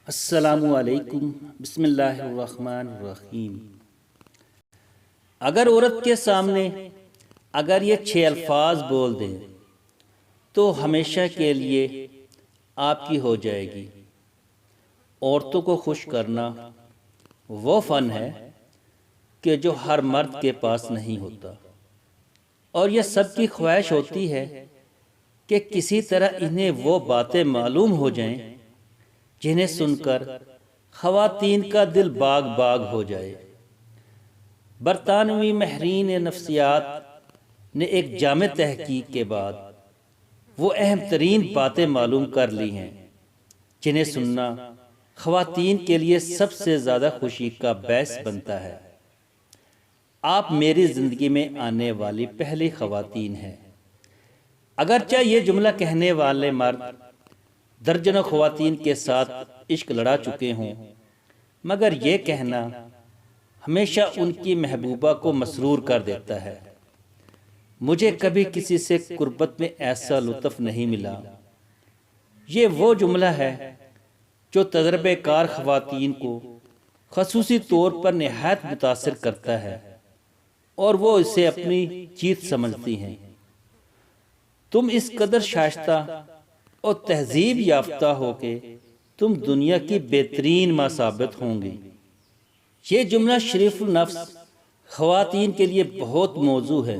السلام علیکم، بسم اللہ الرحمن الرحیم۔ اگر عورت کے سامنے اگر یہ 6 الفاظ بول دیں تو ہمیشہ کے لیے آپ کی ہو جائے گی۔ عورتوں کو خوش کرنا وہ فن ہے کہ جو ہر مرد کے پاس نہیں ہوتا، اور یہ سب کی خواہش ہوتی ہے کہ کسی طرح انہیں وہ باتیں معلوم ہو جائیں جنہیں سن کر خواتین کا دل باغ باغ ہو جائے۔ برطانوی ماہرین نفسیات نے ایک جامع تحقیق کے بعد وہ اہم ترین باتیں معلوم کر لی ہیں جنہیں سننا خواتین کے لیے سب سے زیادہ خوشی کا باعث بنتا ہے۔ آپ میری زندگی میں آنے والی پہلی خواتین ہیں۔ اگرچہ یہ جملہ کہنے والے مرد درجنوں خواتین کے ساتھ عشق لڑا چکے ہوں، مگر یہ کہنا ہمیشہ ان کی محبوبہ کو مسرور کر دیتا ہے۔ مجھے کبھی کسی سے قربت میں ایسا لطف نہیں ملا۔ یہ وہ جملہ ہے جو تجربہ کار خواتین کو خصوصی طور پر نہایت متاثر کرتا ہے، اور وہ اسے اپنی جیت سمجھتی ہیں۔ تم اس قدر شائستہ اور تہذیب یافتہ ہو کہ تم دنیا کی بہترین ماں ثابت ہوں گی۔ یہ جملہ شریف النفس خواتین کے لیے بہت موزوں ہے،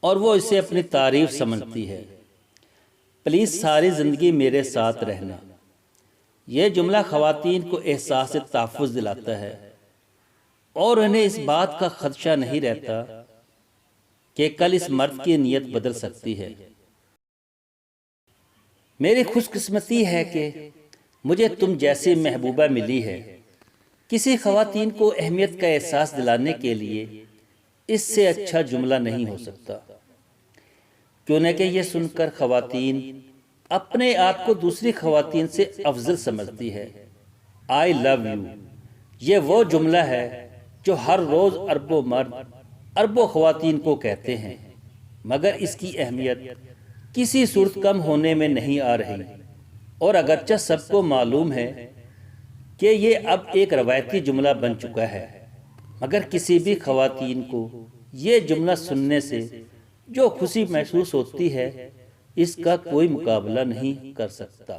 اور وہ اسے اپنی تعریف سمجھتی ہے۔ پلیز ساری زندگی میرے ساتھ رہنا۔ یہ جملہ خواتین کو احساس تحفظ دلاتا ہے، اور انہیں اس بات کا خدشہ نہیں رہتا کہ کل اس مرد کی نیت بدل سکتی ہے۔ میری خوش قسمتی ہے کہ مجھے تم جیسی محبوبہ ملی ہے۔ کسی خواتین کو اہمیت کا احساس دلانے کے لیے اس سے اچھا جملہ نہیں ہو سکتا، کیوں نہ کہ یہ سن کر خواتین اپنے آپ کو دوسری خواتین سے افضل سمجھتی ہے۔ I love you، یہ وہ جملہ ہے جو ہر روز اربوں مرد اربوں خواتین کو کہتے ہیں، مگر اس کی اہمیت کسی صورت کم ہونے میں نہیں آ رہی۔ اور اگرچہ سب کو معلوم ہے کہ یہ اب ایک روایتی جملہ بن چکا ہے، مگر کسی بھی خواتین کو یہ جملہ سننے سے جو خوشی محسوس ہوتی ہے اس کا کوئی مقابلہ نہیں کر سکتا۔